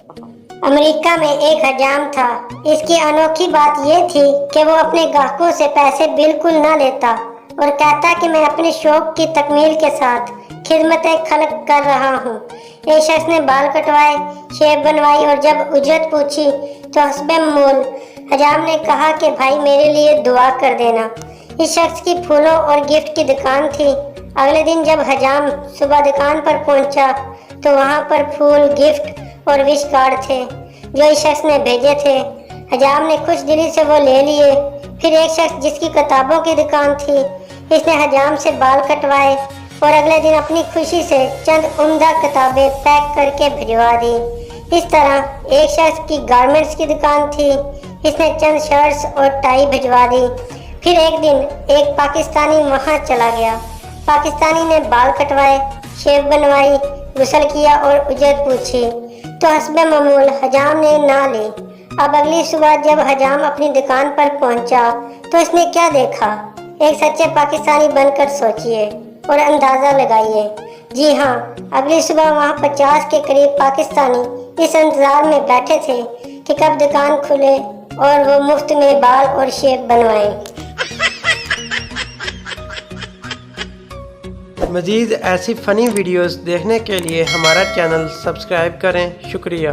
America में एक हजाम था। इसकी अनोखी बात यह थी कि वो अपने ग्राहकों से पैसे बिल्कुल न लेता और कहता कि मैं अपने शौक की तकमील के साथ खिदमत खल्क कर रहा हूँ। एक शख्स ने बाल कटवाए, शेव बनवाई और जब उजरत पूछी तो हस्बे मोल हजाम ने कहा कि भाई मेरे लिए दुआ कर देना। इस शख्स की फूलों और गिफ्ट की दुकान थी। अगले दिन जब हजाम सुबह दुकान पर पहुंचा तो वहां पर फूल, गिफ्ट और विश कार्ड थे जो इस शख्स ने भेजे थे। हजाम ने खुश दिली से वो ले लिए। फिर एक शख्स जिसकी किताबों की दुकान थी, इसने हजाम से बाल कटवाए और अगले दिन अपनी खुशी से चंद उम्दा किताबें पैक करके भिजवा दी। इस तरह एक शख्स की गारमेंट्स की दुकान थी, इसने चंद शर्ट्स और टाई भिजवा दी। फिर एक दिन एक पाकिस्तानी वहां चला गया। पाकिस्तानी ने बाल कटवाए, शेव बनवाई, गुस्ल किया और उजरत पूछी तो हस्बे मामूल हजाम ने ना ली। अब अगली सुबह जब हजाम अपनी दुकान पर पहुंचा तो इसने क्या देखा? एक सच्चे पाकिस्तानी बनकर सोचिए और अंदाजा लगाइए। जी हाँ, अगली सुबह वहाँ 50 के करीब पाकिस्तानी इस इंतजार में बैठे थे कि कब दुकान खुले और वो मुफ्त में बाल और शेव बनवाएं। मज़ीद ऐसी फ़नी वीडियोस देखने के लिए हमारा चैनल सब्सक्राइब करें। शुक्रिया।